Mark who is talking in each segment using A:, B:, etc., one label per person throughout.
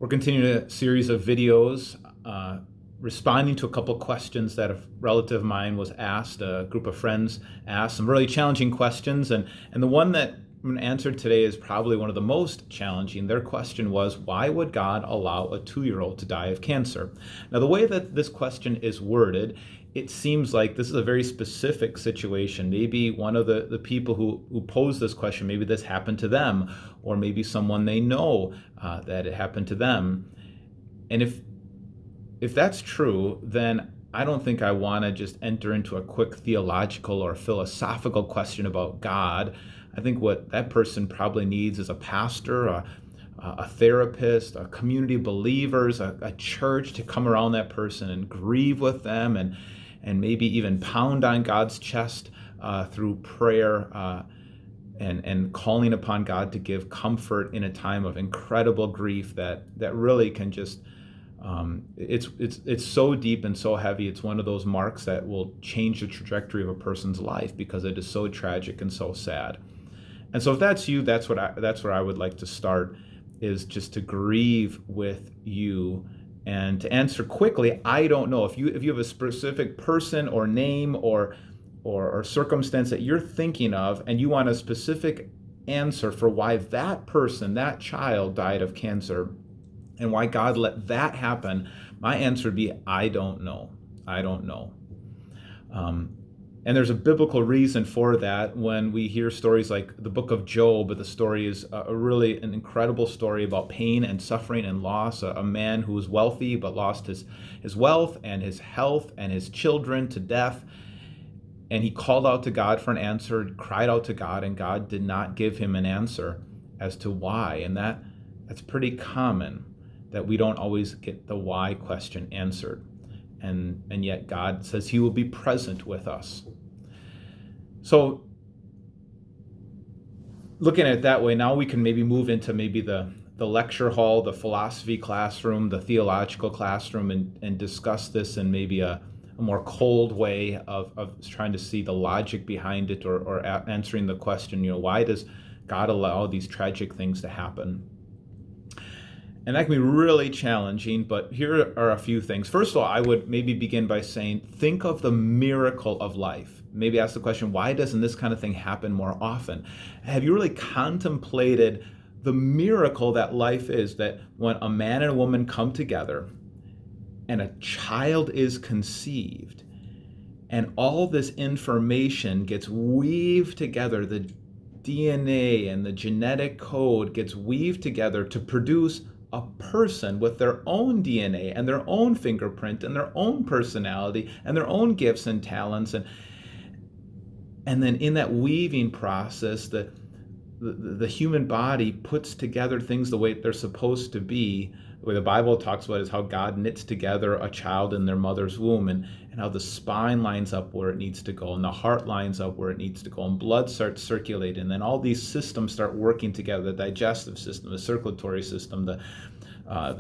A: We're continuing a series of videos responding to a couple questions that a relative of mine was asked, a group of friends asked, some really challenging questions. And the one that I'm going to answer today is probably one of the most challenging. Their question was, why would God allow a 2-year-old to die of cancer? Now, the way that this question is worded, it seems like this is a very specific situation. Maybe one of the people who posed this question, maybe this happened to them, or maybe someone they know that it happened to them. And if that's true, then I don't think I want to just enter into a quick theological or philosophical question about God. I think what that person probably needs is a pastor, a therapist, a community of believers, a church to come around that person and grieve with them and maybe even pound on God's chest through prayer and calling upon God to give comfort in a time of incredible grief that really can just it's so deep and so heavy. It's one of those marks that will change the trajectory of a person's life because it is so tragic and so sad. And so if that's you, that's where I would like to start, is just to grieve with you. And to answer quickly, I don't know if you have a specific person or name or circumstance that you're thinking of, and you want a specific answer for why that person, that child, died of cancer, and why God let that happen. My answer would be, I don't know. I don't know. And there's a biblical reason for that. When we hear stories like the book of Job, the story is really an incredible story about pain and suffering and loss. A man who was wealthy but lost his wealth and his health and his children to death. And he called out to God for an answer, cried out to God, and God did not give him an answer as to why. And that's pretty common, that we don't always get the why question answered. And yet God says he will be present with us. So looking at it that way, now we can maybe move into maybe the lecture hall, the philosophy classroom, the theological classroom, and discuss this in maybe a more cold way of trying to see the logic behind it, or answering the question, why does God allow these tragic things to happen? And that can be really challenging, but here are a few things. First of all, I would maybe begin by saying, think of the miracle of life. Maybe ask the question, why doesn't this kind of thing happen more often? Have you really contemplated the miracle that life is, that when a man and a woman come together and a child is conceived and all this information gets weaved together, the DNA and the genetic code gets weaved together to produce a person with their own DNA and their own fingerprint and their own personality and their own gifts and talents, and then in that weaving process, the human body puts together things the way they're supposed to be. Where the Bible talks about is how God knits together a child in their mother's womb, and how the spine lines up where it needs to go, and the heart lines up where it needs to go, and blood starts circulating, and then all these systems start working together: the digestive system, the circulatory system, the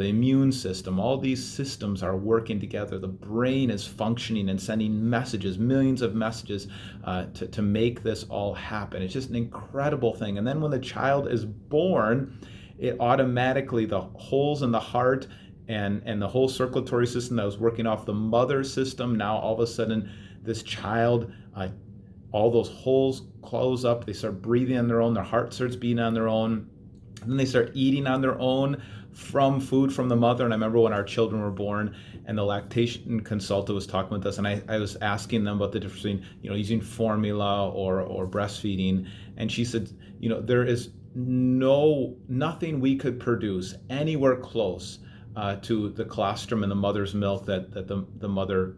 A: immune system. All these systems are working together. The brain is functioning and sending messages, millions of messages, to make this all happen. It's just an incredible thing. And then when the child is born, it automatically, the holes in the heart and the whole circulatory system that was working off the mother system, now all of a sudden this child, all those holes close up, they start breathing on their own, their heart starts beating on their own, and then they start eating on their own from food from the mother. And I remember when our children were born and the lactation consultant was talking with us, and I was asking them about the difference between using formula or breastfeeding, and she said, there is nothing we could produce anywhere close to the colostrum in the mother's milk that the mother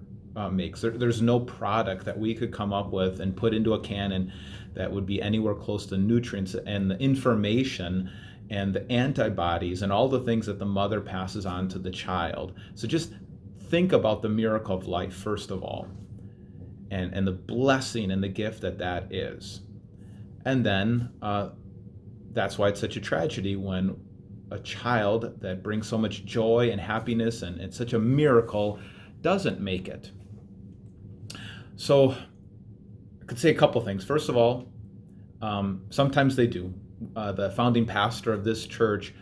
A: makes. There's no product that we could come up with and put into a can and that would be anywhere close to nutrients and the information and the antibodies and all the things that the mother passes on to the child. So just think about the miracle of life, first of all, and the blessing and the gift that is. And then that's why it's such a tragedy when a child that brings so much joy and happiness and it's such a miracle doesn't make it. So I could say a couple things. First of all, sometimes they do. The founding pastor of this church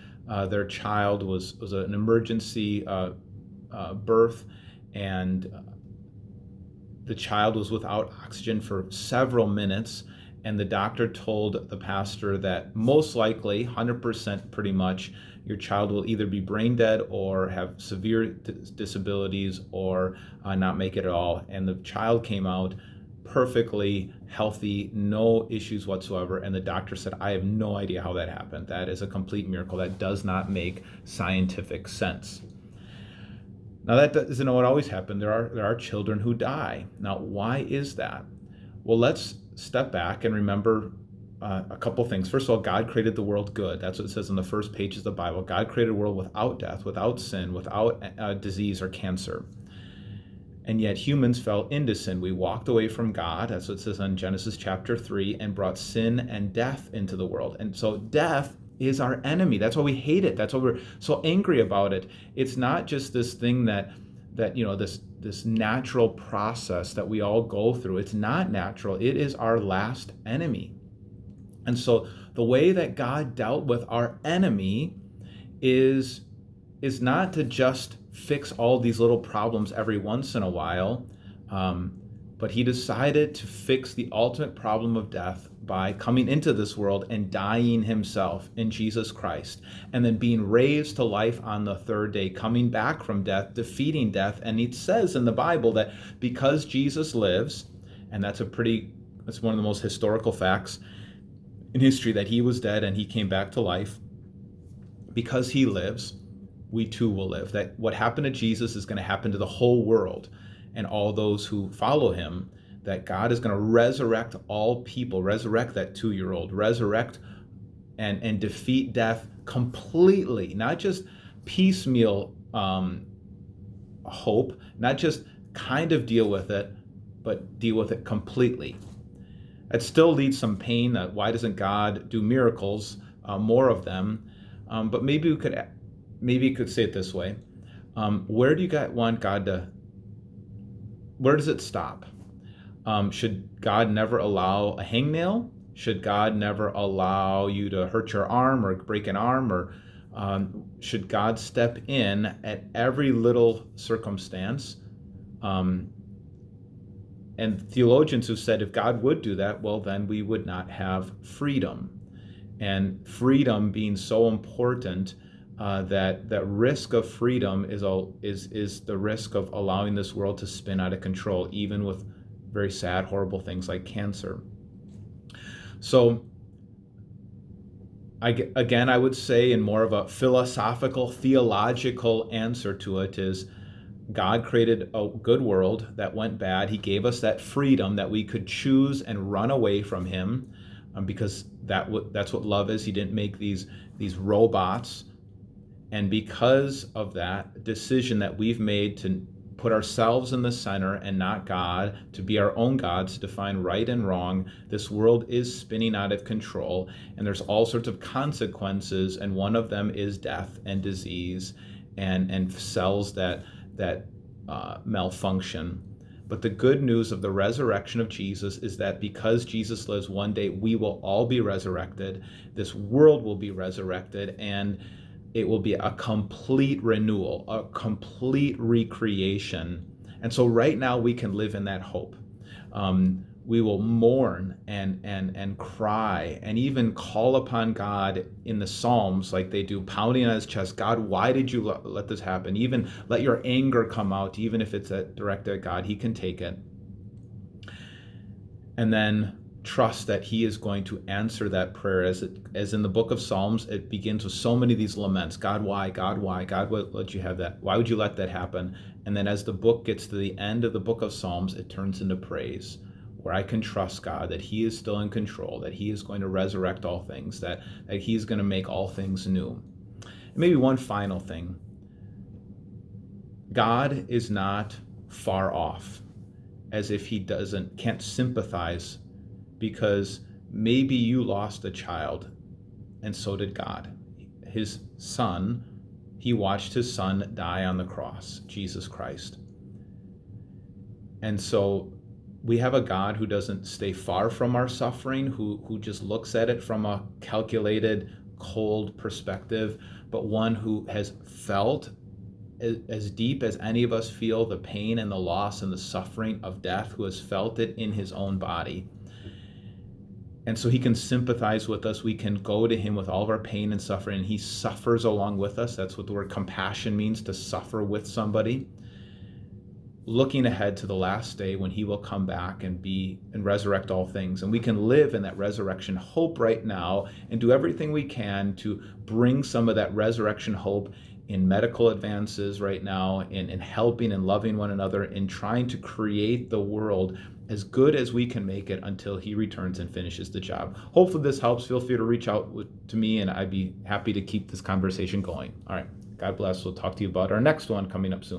A: Their child was an emergency birth, and the child was without oxygen for several minutes, and the doctor told the pastor that most likely, 100% pretty much, your child will either be brain dead or have severe disabilities or not make it at all. And the child came out perfectly healthy, no issues whatsoever. And the doctor said, I have no idea how that happened. That is a complete miracle. That does not make scientific sense. Now, that doesn't what always happen. There are children who die. Now, why is that? Well, let's step back and remember a couple things. First of all, God created the world good. That's what it says in the first pages of the Bible. God created a world without death, without sin, without disease or cancer. And yet humans fell into sin. We walked away from God, that's what it says in Genesis chapter 3, and brought sin and death into the world. And so death is our enemy. That's why we hate it. That's why we're so angry about it. It's not just this thing that this natural process that we all go through. It's not natural. It is our last enemy. And so the way that God dealt with our enemy is not to just fix all these little problems every once in a while, but he decided to fix the ultimate problem of death by coming into this world and dying himself in Jesus Christ, and then being raised to life on the third day, coming back from death, defeating death. And it says in the Bible that because Jesus lives, and that's one of the most historical facts in history, that he was dead and he came back to life. Because he lives, we too will live. That what happened to Jesus is going to happen to the whole world and all those who follow him, that God is going to resurrect all people, resurrect that 2-year-old, resurrect and defeat death completely, not just piecemeal hope, not just kind of deal with it, but deal with it completely. It still leaves some pain. Why doesn't God do miracles, more of them? But maybe you could say it this way. Where do you want God to, where does it stop? Should God never allow a hangnail? Should God never allow you to hurt your arm or break an arm? Or should God step in at every little circumstance? And theologians who said if God would do that, well, then we would not have freedom. And freedom being so important, that risk of freedom is the risk of allowing this world to spin out of control, even with very sad, horrible things like cancer. So I would say, in more of a philosophical, theological answer to it, is God created a good world that went bad. He gave us that freedom that we could choose and run away from him, because that's what love is. He didn't make these robots. And because of that decision that we've made to put ourselves in the center and not God, to be our own gods, to define right and wrong, this world is spinning out of control, and there's all sorts of consequences, and one of them is death and disease and cells that malfunction. But the good news of the resurrection of Jesus is that because Jesus lives, one day we will all be resurrected. This world will be resurrected, and it will be a complete renewal, a complete recreation. And so right now we can live in that hope. We will mourn and cry and even call upon God in the Psalms, like they do, pounding on his chest. God, why did you let this happen? Even let your anger come out, even if it's directed at God. He can take it. And then trust that he is going to answer that prayer. As in the book of Psalms, it begins with so many of these laments. God, why? God, why? God, what let you have that? Why would you let that happen? And then as the book gets to the end of the book of Psalms, it turns into praise, where I can trust God that he is still in control, that he is going to resurrect all things, that he's going to make all things new. And maybe one final thing. God is not far off, as if he can't sympathize, because maybe you lost a child, and so did God. His son, he watched his son die on the cross, Jesus Christ. And so we have a God who doesn't stay far from our suffering, who just looks at it from a calculated, cold perspective, but one who has felt as deep as any of us feel the pain and the loss and the suffering of death, who has felt it in his own body. And so he can sympathize with us. We can go to him with all of our pain and suffering, and he suffers along with us. That's what the word compassion means, to suffer with somebody. Looking ahead to the last day when he will come back and resurrect all things. And we can live in that resurrection hope right now and do everything we can to bring some of that resurrection hope in medical advances right now, in helping and loving one another, in trying to create the world as good as we can make it until he returns and finishes the job. Hopefully this helps. Feel free to reach out to me, and I'd be happy to keep this conversation going. All right. God bless. We'll talk to you about our next one coming up soon.